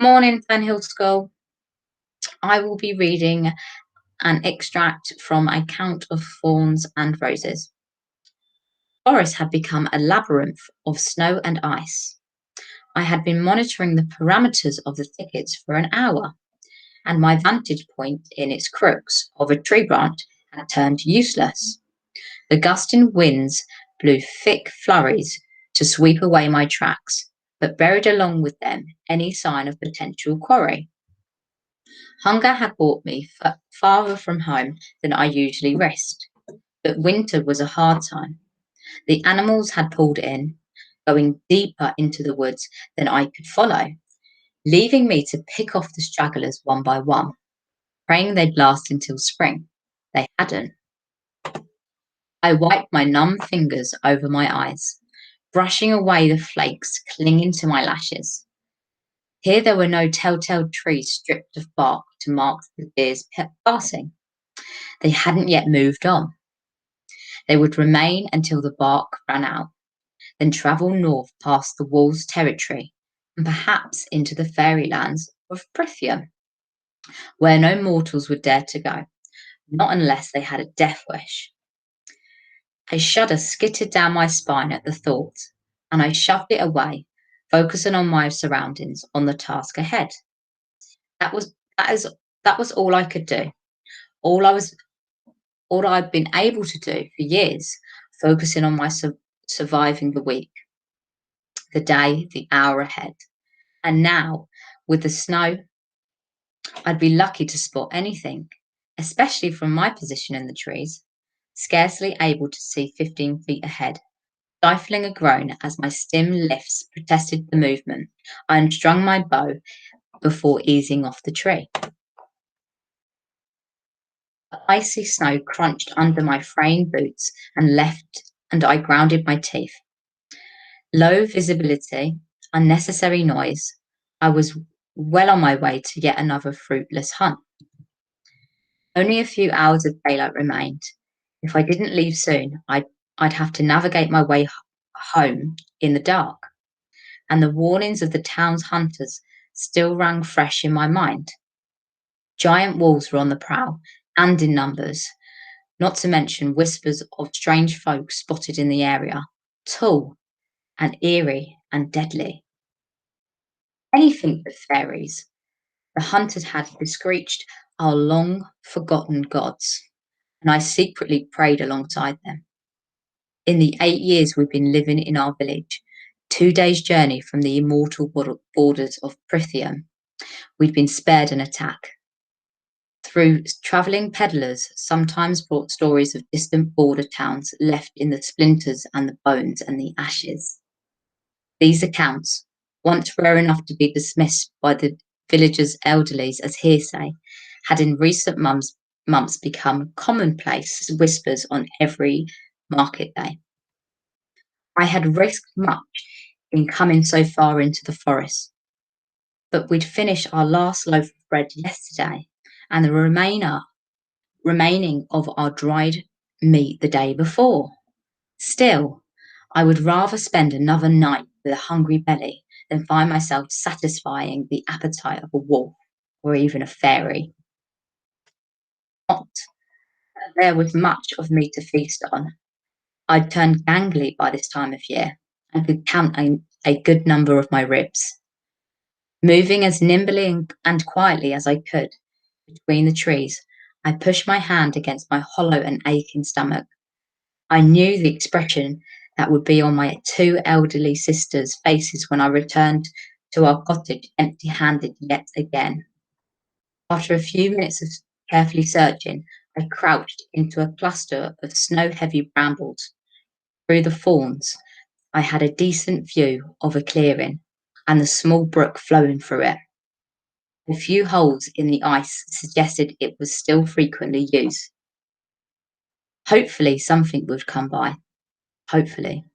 Morning, Fernhill School. I will be reading an extract from A Count of Thorns and Roses. Forest had become a labyrinth of snow and ice. I had been monitoring the parameters of the thickets for an hour, and my vantage point in its crooks of a tree branch had turned useless. The gusting winds blew thick flurries to sweep away my tracks, but buried along with them any sign of potential quarry. Hunger had brought me farther from home than I usually risked, but winter was a hard time. The animals had pulled in, going deeper into the woods than I could follow, leaving me to pick off the stragglers one by one, praying they'd last until spring. They hadn't. I wiped my numb fingers over my eyes, brushing away the flakes clinging to my lashes. Here there were no telltale trees stripped of bark to mark the deer's passing. They hadn't yet moved on. They would remain until the bark ran out, then travel north past the wolves' territory and perhaps into the fairylands of Prithium, where no mortals would dare to go, not unless they had a death wish. A shudder skittered down my spine at the thought, and I shoved it away, focusing on my surroundings, on the task ahead. That was that is that was all I could do. All I was all I'd been able to do for years, focusing on my surviving the week, the day, the hour ahead. And now, with the snow, I'd be lucky to spot anything, especially from my position in the trees, scarcely able to see 15 feet ahead. Stifling a groan as my stem lifts protested the movement, I unstrung my bow before easing off the tree. The icy snow crunched under my fraying boots and I grounded my teeth. Low visibility, unnecessary noise. I was well on my way to yet another fruitless hunt. Only a few hours of daylight remained. If I didn't leave soon, I'd have to navigate my way home in the dark, and the warnings of the town's hunters still rang fresh in my mind. Giant wolves were on the prowl, and in numbers, not to mention whispers of strange folk spotted in the area, tall and eerie and deadly. Anything but fairies. The hunters had bescreeched our long-forgotten gods, and I secretly prayed alongside them. In the 8 years we've been living in our village, 2 days' journey from the immortal borders of Prithium, we'd been spared an attack. Through travelling peddlers sometimes brought stories of distant border towns left in the splinters and the bones and the ashes. These accounts, once rare enough to be dismissed by the villagers' elderlies as hearsay, had in recent months become commonplace whispers on every market day. I had risked much in coming so far into the forest, but we'd finished our last loaf of bread yesterday, and the remaining of our dried meat the day before. Still, I would rather spend another night with a hungry belly than find myself satisfying the appetite of a wolf or even a fairy. Not that there was much of me to feast on. I'd turned gangly by this time of year and could count a good number of my ribs. Moving as nimbly and quietly as I could between the trees, I pushed my hand against my hollow and aching stomach. I knew the expression that would be on my 2 elderly sisters' faces when I returned to our cottage empty-handed yet again. After a few minutes of carefully searching, I crouched into a cluster of snow-heavy brambles. Through the thorns, I had a decent view of a clearing and the small brook flowing through it. A few holes in the ice suggested it was still frequently used. Hopefully something would come by. Hopefully.